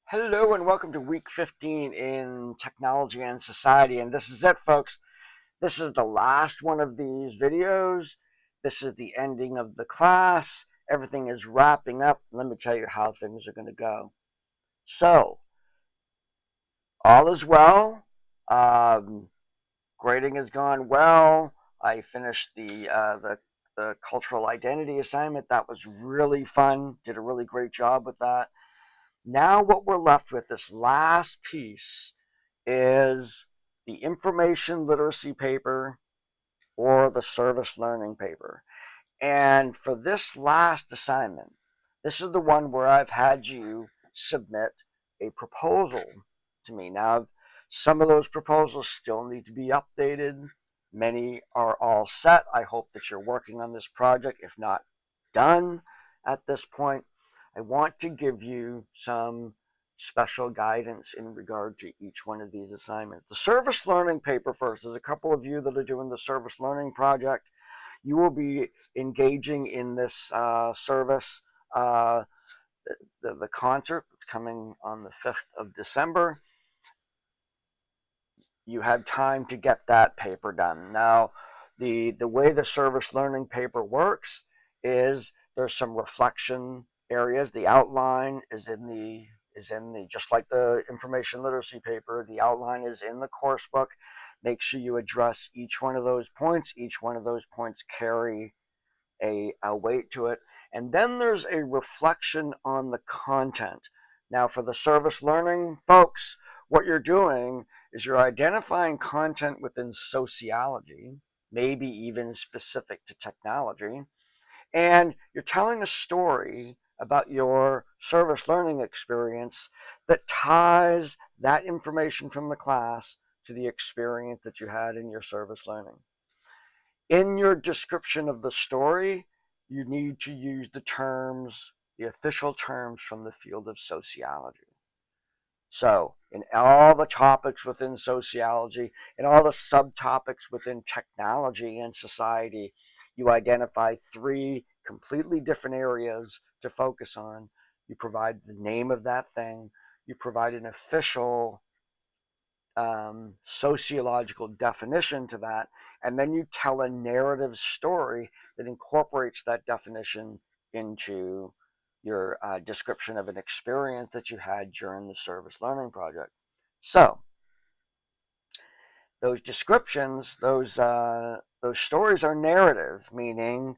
Hello and welcome to week 15 in technology and society. And this is it, folks. This is the last one of these videos. This is the ending of the class. Everything is wrapping up. Let me tell you how things are going to go. So, all is well. Grading has gone well. I finished the cultural identity assignment. That was really fun. Did a really great job with that. Now what we're left with, this last piece, is the information literacy paper or the service learning paper. And for this last assignment, this is the one where I've had you submit a proposal to me. Now, some of those proposals still need to be updated. Many are all set. I hope that you're working on this project, if not done at this point. I want to give you some special guidance in regard to each one of these assignments. The service learning paper first. There's a couple of you that are doing the service learning project. You will be engaging in this service, the concert that's coming on the 5th of December. You have time to get that paper done. Now, the way the service learning paper works is there's some reflection areas. The outline is in the just like the information literacy paper, the outline is in the course book. Make sure you address each one of those points. Each one of those points carry a weight to it. And then there's a reflection on the content. Now, for the service learning folks, what you're doing is you're identifying content within sociology, maybe even specific to technology, and you're telling a story about your service learning experience that ties that information from the class to the experience that you had in your service learning. In your description of the story, you need to use the official terms from the field of sociology. So, in all the topics within sociology and all the subtopics within technology and society, you identify three completely different areas to focus on. You provide the name of that thing. You provide an official sociological definition to that, and then you tell a narrative story that incorporates that definition into your description of an experience that you had during the service learning project. So those descriptions, those stories are narrative, meaning,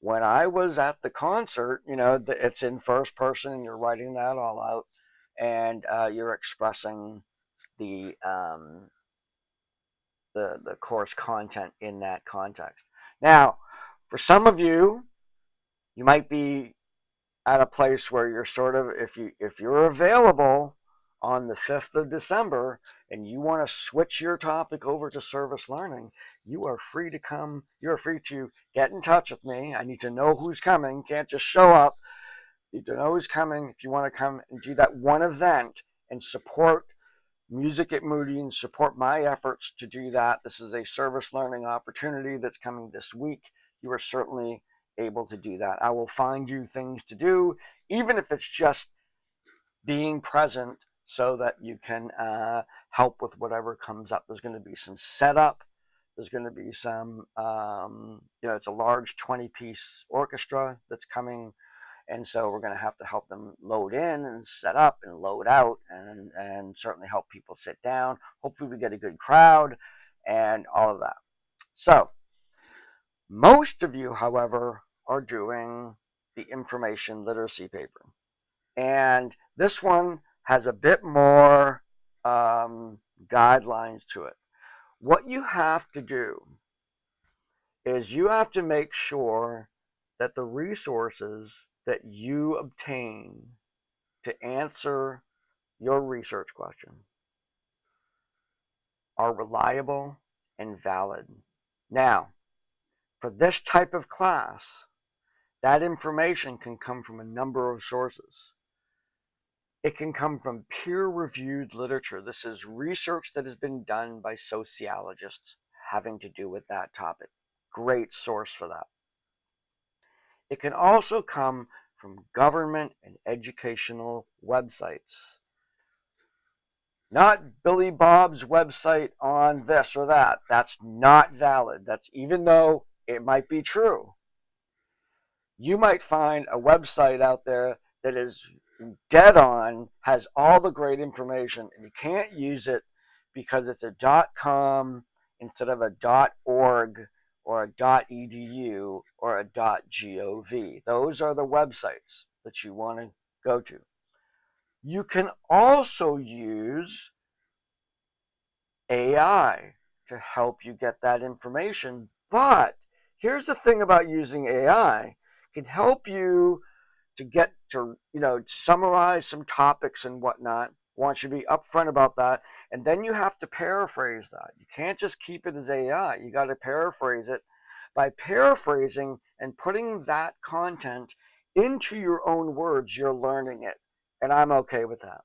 when I was at the concert, it's in first person and you're writing that all out, and you're expressing the the course content in that context. Now, for some of you, you might be at a place where you're sort of, if you're available on the 5th of December and you want to switch your topic over to service learning, you are free to come. You're free to get in touch with me. I need to know who's coming. Can't just show up. You need to know who's coming. If you want to come and do that one event and support Music at Moody and support my efforts to do that, this is a service learning opportunity that's coming this week. You are certainly able to do that. I will find you things to do, even if it's just being present so that you can help with whatever comes up. There's going to be some setup. There's going to be some, it's a large 20-piece orchestra that's coming. And so we're going to have to help them load in and set up and load out, and certainly help people sit down. Hopefully we get a good crowd and all of that. So most of you, however, are doing the information literacy paper. And this one has a bit more guidelines to it. What you have to do is you have to make sure that the resources that you obtain to answer your research question are reliable and valid. Now, for this type of class, that information can come from a number of sources. It can come from peer-reviewed literature. This is research that has been done by sociologists having to do with that topic. Great source for that. It can also come from government and educational websites. Not Billy Bob's website on this or that. That's not valid. That's, even though it might be true. You might find a website out there that is dead on, has all the great information, and you can't use it because it's a .com instead of a .org or a .edu or a .gov. Those are the websites that you want to go to. You can also use AI to help you get that information. But here's the thing about using AI. It can help you to get to, summarize some topics and whatnot. I want you to be upfront about that. And then you have to paraphrase that. You can't just keep it as AI. You got to paraphrase it. By paraphrasing and putting that content into your own words, you're learning it. And I'm okay with that.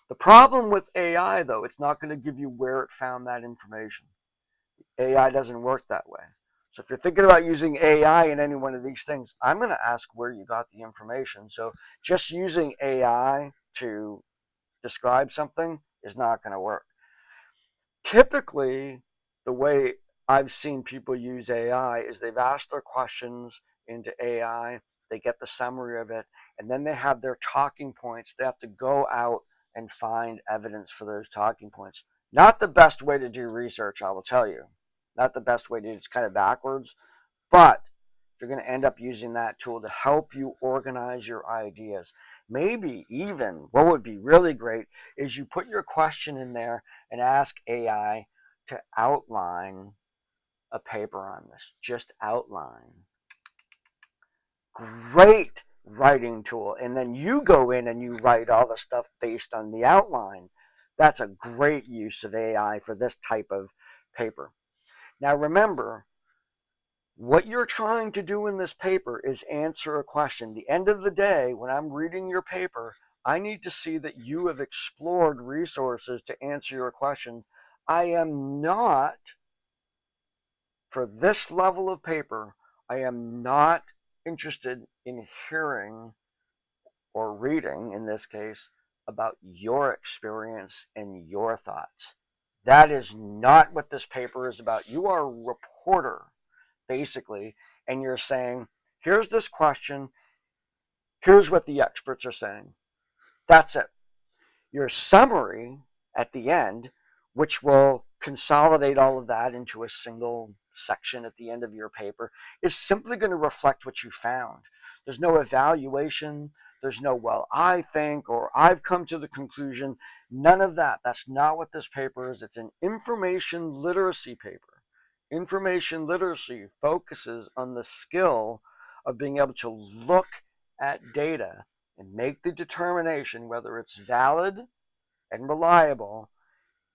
The problem with AI, though, it's not going to give you where it found that information. AI doesn't work that way. So if you're thinking about using AI in any one of these things, I'm going to ask where you got the information. So just using AI to describe something is not going to work. Typically, the way I've seen people use AI is they've asked their questions into AI, they get the summary of it, and then they have their talking points. They have to go out and find evidence for those talking points. Not the best way to do research, I will tell you. Not the best way to do it. It's kind of backwards. But you're going to end up using that tool to help you organize your ideas. Maybe even what would be really great is you put your question in there and ask AI to outline a paper on this. Just outline. Great writing tool. And then you go in and you write all the stuff based on the outline. That's a great use of AI for this type of paper. Now remember, what you're trying to do in this paper is answer a question. At the end of the day, when I'm reading your paper, I need to see that you have explored resources to answer your questions. I am not, for this level of paper, I am not interested in hearing or reading, in this case, about your experience and your thoughts. That is not what this paper is about. You are a reporter, basically, and you're saying, here's this question, here's what the experts are saying. That's it. Your summary at the end, which will consolidate all of that into a single section at the end of your paper, is simply going to reflect what you found. There's no evaluation. There's no, well, I think, or I've come to the conclusion. None of that. That's not what this paper is. It's an information literacy paper. Information literacy focuses on the skill of being able to look at data and make the determination whether it's valid and reliable,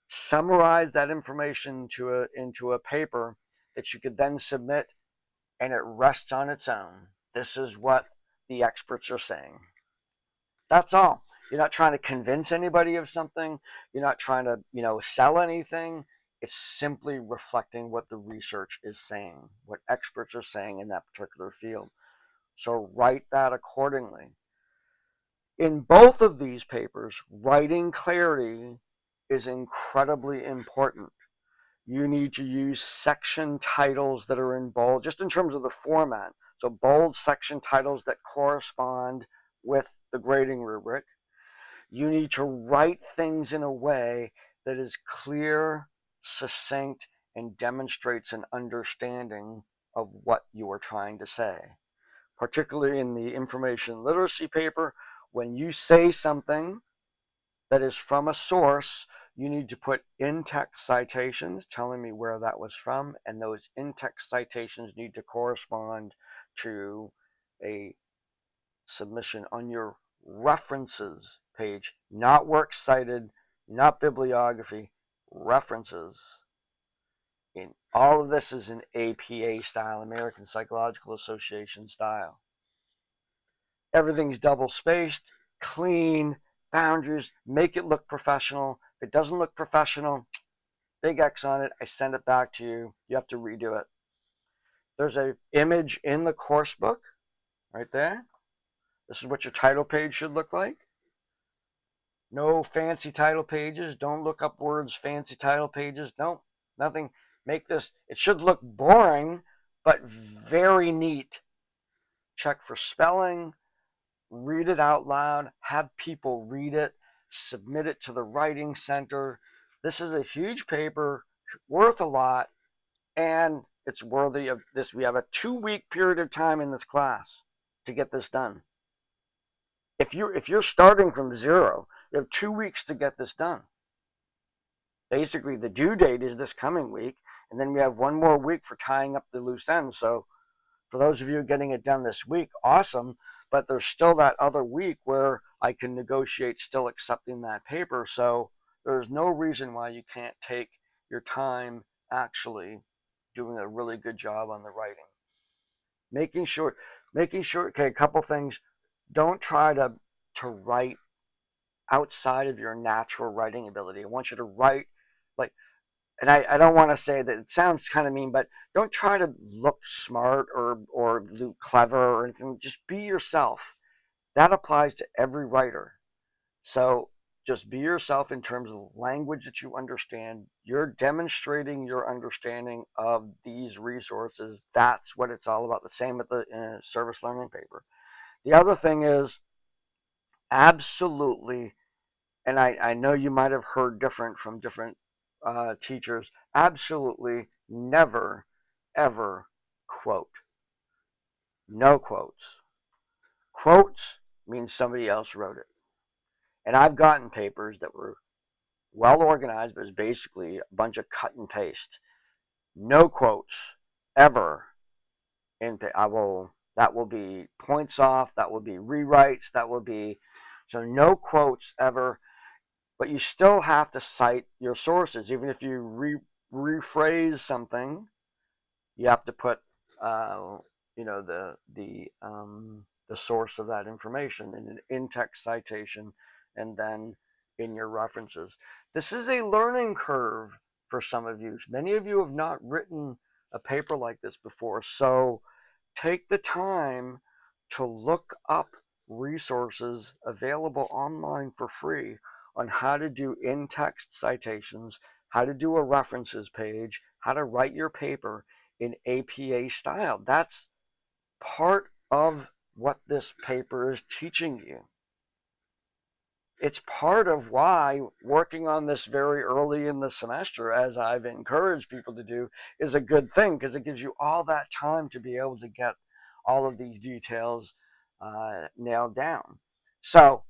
summarize that information into a paper that you could then submit, and it rests on its own. This is what the experts are saying. That's all. You're not trying to convince anybody of something. You're not trying to, sell anything. It's simply reflecting what the research is saying, what experts are saying in that particular field. So write that accordingly. In both of these papers, writing clarity is incredibly important. You need to use section titles that are in bold, just in terms of the format. So bold section titles that correspond with the grading rubric. You need to write things in a way that is clear, succinct, and demonstrates an understanding of what you are trying to say. Particularly in the information literacy paper, when you say something that is from a source, you need to put in-text citations telling me where that was from, and those in-text citations need to correspond to a submission on your references page, not works cited, not bibliography, references. And all of this is in APA style, American Psychological Association style. Everything's double spaced, clean, boundaries, make it look professional. If it doesn't look professional, big X on it, I send it back to you. You have to redo it. There's an image in the course book right there This is what your title page should look like. No fancy title pages. Don't look up words, fancy title pages. No, nothing. Make this, it should look boring, but very neat. Check for spelling, read it out loud, have people read it, submit it to the writing center. This is a huge paper, worth a lot, and it's worthy of this. We have a 2-week period of time in this class to get this done. If you're starting from zero, you have 2 weeks to get this done. Basically, the due date is this coming week, and then we have 1 more week for tying up the loose ends. So for those of you getting it done this week, awesome, but there's still that other week where I can negotiate still accepting that paper. So there's no reason why you can't take your time actually doing a really good job on the writing. Making sure, okay, a couple things. Don't try to write outside of your natural writing ability. I want you to write like, and I don't want to say that, it sounds kind of mean, but don't try to look smart or look clever or anything. Just be yourself. That applies to every writer. So just be yourself in terms of language that you understand. You're demonstrating your understanding of these resources. That's what it's all about. The same with the service learning paper. The other thing is absolutely, and I know you might have heard different from different teachers, absolutely never, ever quote. No quotes. Quotes means somebody else wrote it. And I've gotten papers that were well organized, but it's basically a bunch of cut and paste. No quotes ever. That will be points off, that will be rewrites, that will be, so no quotes ever. But you still have to cite your sources. Even if you rephrase something, you have to put, the source of that information in an in-text citation, and then in your references. This is a learning curve for some of you. Many of you have not written a paper like this before, so take the time to look up resources available online for free on how to do in-text citations, how to do a references page, how to write your paper in APA style. That's part of what this paper is teaching you. It's part of why working on this very early in the semester, as I've encouraged people to do, is a good thing, because it gives you all that time to be able to get all of these details nailed down. So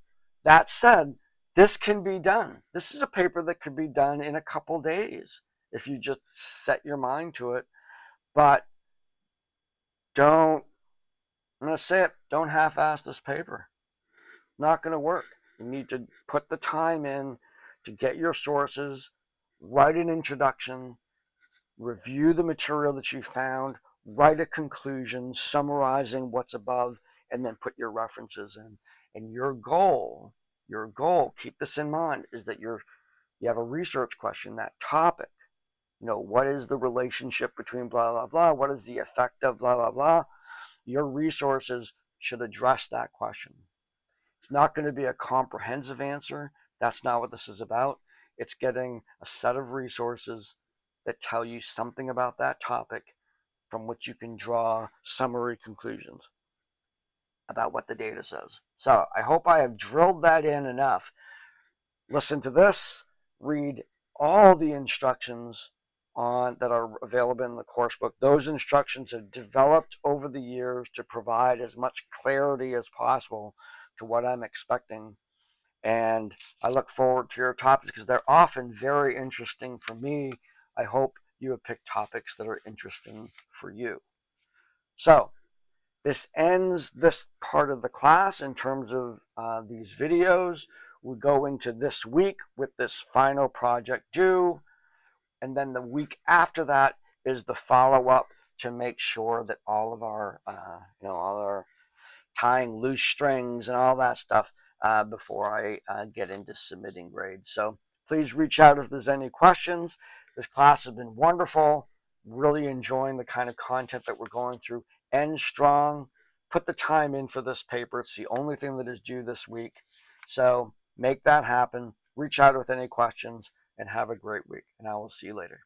that said, this can be done. This is a paper that could be done in a couple days if you just set your mind to it. But I'm going to say it, don't half-ass this paper. Not going to work. You need to put the time in to get your sources, write an introduction, review the material that you found, write a conclusion summarizing what's above, and then put your references in. And your goal, keep this in mind, is that you have a research question, that topic. What is the relationship between blah, blah, blah? What is the effect of blah, blah, blah? Your resources should address that question. It's not going to be a comprehensive answer. That's not what this is about. It's getting a set of resources that tell you something about that topic from which you can draw summary conclusions about what the data says. So I hope I have drilled that in enough. Listen to this, read all the instructions that are available in the course book. Those instructions have developed over the years to provide as much clarity as possible to what I'm expecting. And I look forward to your topics because they're often very interesting for me. I hope you have picked topics that are interesting for you. So this ends this part of the class in terms of these videos. We go into this week with this final project due. And then the week after that is the follow-up to make sure that all of our, all our tying loose strings and all that stuff before I get into submitting grades. So please reach out if there's any questions. This class has been wonderful. Really enjoying the kind of content that we're going through. End strong, put the time in for this paper. It's the only thing that is due this week. So make that happen. Reach out with any questions and have a great week. And I will see you later.